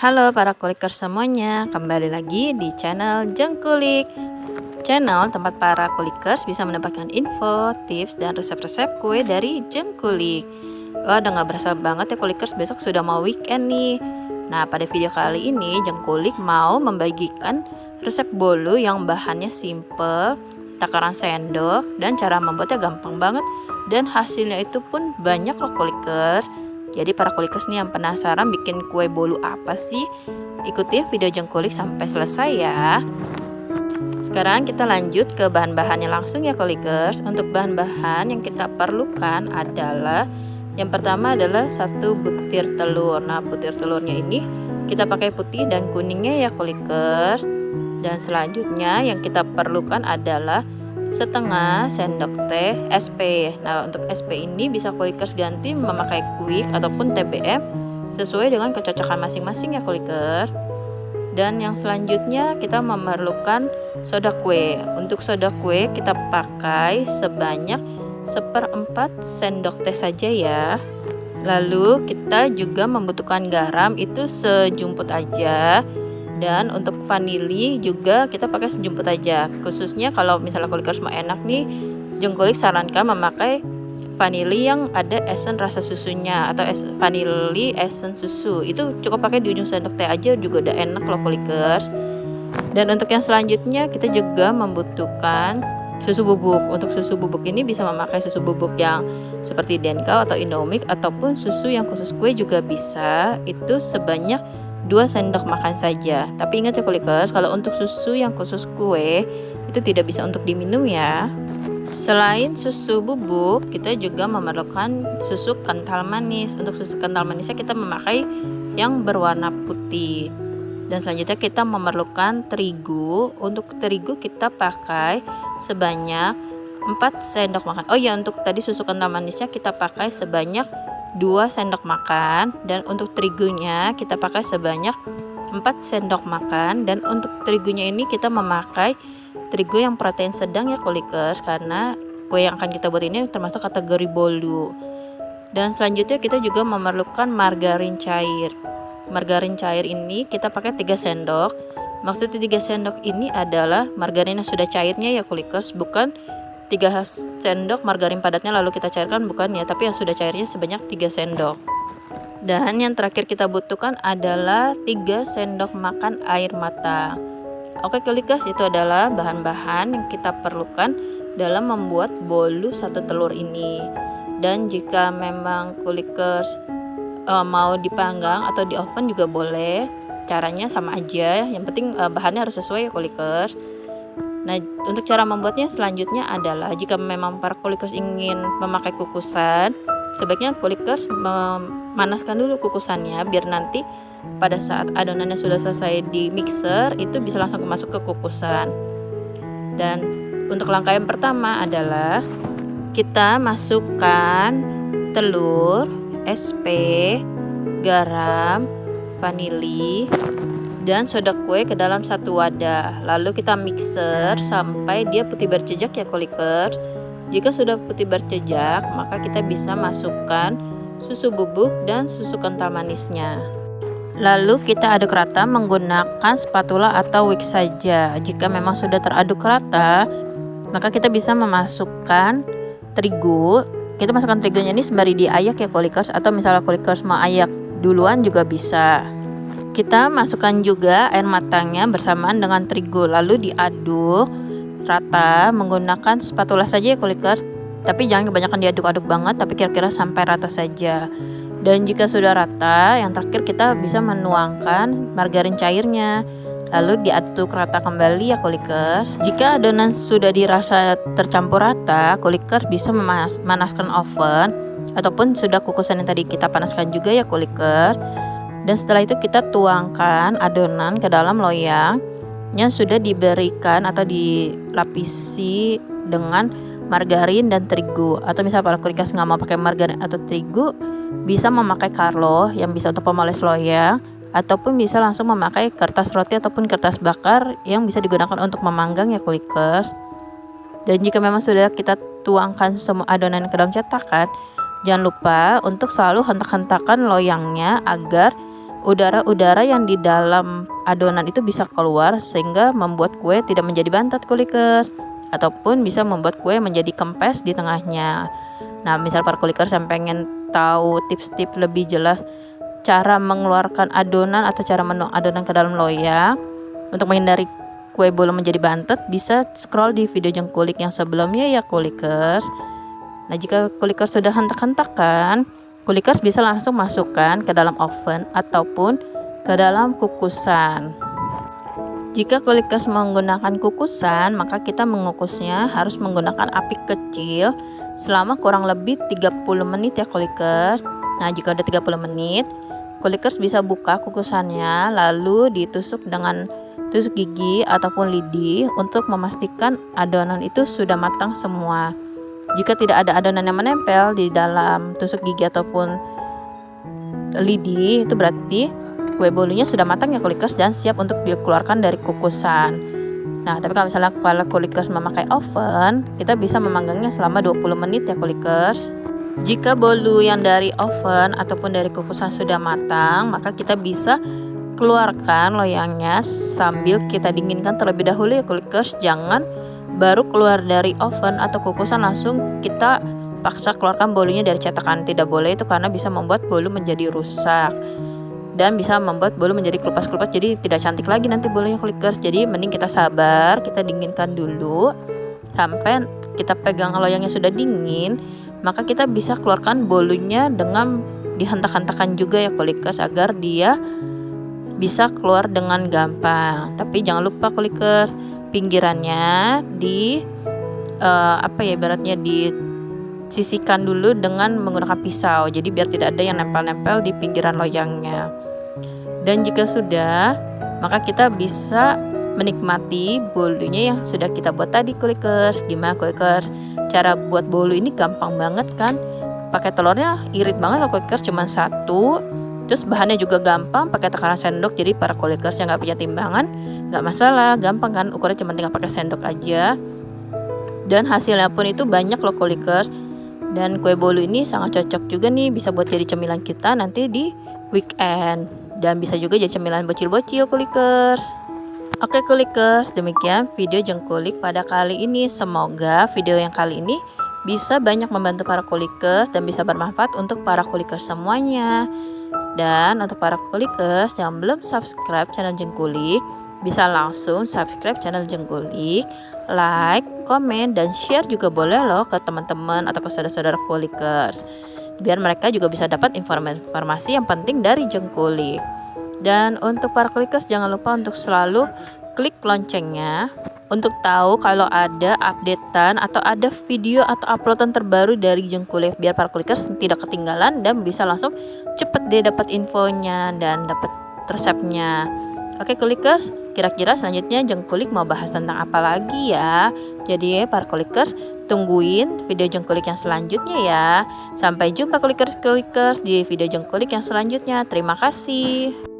Halo para kuliker semuanya, kembali lagi di channel Jengkulik. Channel tempat para kulikers bisa mendapatkan info, tips, dan resep-resep kue dari Jengkulik. Wah, udah gak berasa banget ya kulikers, besok sudah mau weekend nih. Nah, pada video kali ini Jengkulik mau membagikan resep bolu yang bahannya simple, takaran sendok, dan cara membuatnya gampang banget. Dan hasilnya itu pun banyak loh kulikers. Jadi para kulikers nih yang penasaran bikin kue bolu apa sih? Ikuti video Jengkulik sampai selesai ya. Sekarang kita lanjut ke bahan-bahannya langsung ya kulikers. Untuk bahan-bahan yang kita perlukan adalah yang pertama adalah 1 butir telur. Nah, butir telurnya ini kita pakai putih dan kuningnya ya kulikers. Dan selanjutnya yang kita perlukan adalah setengah sendok teh SP. Nah, untuk SP ini bisa kulikers ganti memakai quick ataupun TBM sesuai dengan kecocokan masing-masing ya kulikers. Dan yang selanjutnya kita memerlukan soda kue. Untuk soda kue kita pakai sebanyak 1/4 sendok teh saja ya. Lalu kita juga membutuhkan garam itu sejumput aja. Dan untuk vanili juga kita pakai sejumput aja. Khususnya kalau misalnya kulikers mau enak nih, Jengkulik sarankan memakai vanili yang ada esen rasa susunya atau vanili esen susu. Itu cukup pakai di ujung sendok teh aja juga udah enak loh kulikers. Dan untuk yang selanjutnya kita juga membutuhkan susu bubuk. Untuk susu bubuk ini bisa memakai susu bubuk yang seperti Denkau atau Indomilk ataupun susu yang khusus kue juga bisa. Itu sebanyak 2 sendok makan saja. Tapi ingat ya kulikers, kalau untuk susu yang khusus kue itu tidak bisa untuk diminum ya. Selain susu bubuk, kita juga memerlukan susu kental manis. Untuk susu kental manisnya kita memakai yang berwarna putih. Dan selanjutnya kita memerlukan terigu. Untuk terigu kita pakai sebanyak 4 sendok makan. Oh ya, untuk tadi susu kental manisnya kita pakai sebanyak 2 sendok makan. Dan untuk terigunya kita pakai sebanyak 4 sendok makan. Dan untuk terigunya ini kita memakai terigu yang protein sedang ya kulikers, karena kue yang akan kita buat ini termasuk kategori bolu. Dan selanjutnya kita juga memerlukan margarin cair. Margarin cair ini kita pakai 3 sendok. Maksudnya 3 sendok ini adalah margarin yang sudah cairnya ya kulikers, bukan 3 sendok margarin padatnya lalu kita cairkan, bukan ya, tapi yang sudah cairnya sebanyak 3 sendok. Dan yang terakhir kita butuhkan adalah 3 sendok makan air matang. Oke kulikers, itu adalah bahan-bahan yang kita perlukan dalam membuat bolu 1 telur ini. Dan jika memang kulikers mau dipanggang atau di oven juga boleh, caranya sama aja, yang penting bahannya harus sesuai ya kulikers. Nah, untuk cara membuatnya selanjutnya adalah jika memang para kulikers ingin memakai kukusan, sebaiknya kulikers memanaskan dulu kukusannya biar nanti pada saat adonannya sudah selesai di mixer itu bisa langsung masuk ke kukusan. Dan untuk langkah yang pertama adalah kita masukkan telur, SP, garam, vanili, dan soda kue ke dalam satu wadah. Lalu kita mixer sampai dia putih berjejak ya kulikers. Jika sudah putih berjejak, maka kita bisa masukkan susu bubuk dan susu kental manisnya. Lalu kita aduk rata menggunakan spatula atau whisk saja. Jika memang sudah teraduk rata, maka kita bisa memasukkan terigu. Kita masukkan terigunya ini sembari diayak ya kulikers, atau misalnya kulikers mau ayak duluan juga bisa. Kita masukkan juga air matangnya bersamaan dengan terigu, lalu diaduk rata menggunakan spatula saja ya kulikers. Tapi jangan kebanyakan diaduk-aduk banget, tapi kira-kira sampai rata saja. Dan jika sudah rata, yang terakhir kita bisa menuangkan margarin cairnya, lalu diaduk rata kembali ya kulikers. Jika adonan sudah dirasa tercampur rata, kulikers bisa memanaskan oven ataupun sudah kukusan yang tadi kita panaskan juga ya kulikers. Dan setelah itu kita tuangkan adonan ke dalam loyang yang sudah diberikan atau dilapisi dengan margarin dan terigu. Atau misalnya para kulikers nggak mau pakai margarin atau terigu, bisa memakai Carlo yang bisa untuk pemoles loyang, ataupun bisa langsung memakai kertas roti ataupun kertas bakar yang bisa digunakan untuk memanggang ya kulikers. Dan jika memang sudah kita tuangkan semua adonan ke dalam cetakan, jangan lupa untuk selalu hentak-hentakan loyangnya agar udara-udara yang di dalam adonan itu bisa keluar sehingga membuat kue tidak menjadi bantat kulikers, ataupun bisa membuat kue menjadi kempes di tengahnya. Nah, misal para kulikers yang pengen tahu tips-tips lebih jelas cara mengeluarkan adonan atau cara menuang adonan ke dalam loyang untuk menghindari kue bolu menjadi bantet, bisa scroll di video jengkulik yang sebelumnya ya kulikers. Nah, jika kulikers sudah hentak-hentakan, kulikers bisa langsung masukkan ke dalam oven ataupun ke dalam kukusan. Jika kulikers menggunakan kukusan, maka kita mengukusnya harus menggunakan api kecil selama kurang lebih 30 menit ya kulikers. Nah, jika udah 30 menit, kulikers bisa buka kukusannya lalu ditusuk dengan tusuk gigi ataupun lidi untuk memastikan adonan itu sudah matang semua. Jika tidak ada adonan yang menempel di dalam tusuk gigi ataupun lidi, itu berarti kue bolunya sudah matang ya kulikers dan siap untuk dikeluarkan dari kukusan. Nah, tapi kalau misalnya kalau kulikers memakai oven, kita bisa memanggangnya selama 20 menit ya kulikers. Jika bolu yang dari oven ataupun dari kukusan sudah matang, maka kita bisa keluarkan loyangnya sambil kita dinginkan terlebih dahulu ya kulikers. Jangan baru keluar dari oven atau kukusan langsung kita paksa keluarkan bolunya dari cetakan. Tidak boleh itu, karena bisa membuat bolu menjadi rusak dan bisa membuat bolu menjadi kelupas-kelupas, jadi tidak cantik lagi nanti bolunya kulikers. Jadi mending kita sabar, kita dinginkan dulu sampai kita pegang loyangnya sudah dingin, maka kita bisa keluarkan bolunya dengan dihentak-hentakan juga ya kulikers agar dia bisa keluar dengan gampang. Tapi jangan lupa kulikers, pinggirannya ibaratnya disisihkan dulu dengan menggunakan pisau, jadi biar tidak ada yang nempel-nempel di pinggiran loyangnya. Dan jika sudah, maka kita bisa menikmati bolunya yang sudah kita buat tadi kulikers. Gimana kulikers? Cara buat bolu ini gampang banget kan? Pakai telurnya irit banget loh kulikers, cuma 1. Terus bahannya juga gampang, pakai takaran sendok. Jadi para kulikers yang nggak punya timbangan nggak masalah, gampang kan, ukurannya cuma tinggal pakai sendok aja. Dan hasilnya pun itu banyak loh kulikers. Dan kue bolu ini sangat cocok juga nih, bisa buat jadi cemilan kita nanti di weekend, dan bisa juga jadi cemilan bocil-bocil kulikers. Oke kulikers, demikian video jengkulik pada kali ini. Semoga video yang kali ini bisa banyak membantu para kulikers dan bisa bermanfaat untuk para kulikers semuanya. Dan untuk para kulikers yang belum subscribe channel Jengkulik, bisa langsung subscribe channel Jengkulik, like, komen, dan share juga boleh loh ke teman-teman atau ke saudara-saudara kulikers, biar mereka juga bisa dapat informasi yang penting dari Jengkulik. Dan untuk para kulikers jangan lupa untuk selalu klik loncengnya untuk tahu kalau ada updatean atau ada video atau uploadan terbaru dari Jengkulik, biar para kulikers tidak ketinggalan dan bisa langsung cepet deh dapat infonya dan dapat resepnya. Oke kulikers, kira-kira selanjutnya Jengkulik mau bahas tentang apa lagi ya? Jadi para kulikers tungguin video Jengkulik yang selanjutnya ya. Sampai jumpa kulikers di video Jengkulik yang selanjutnya. Terima kasih.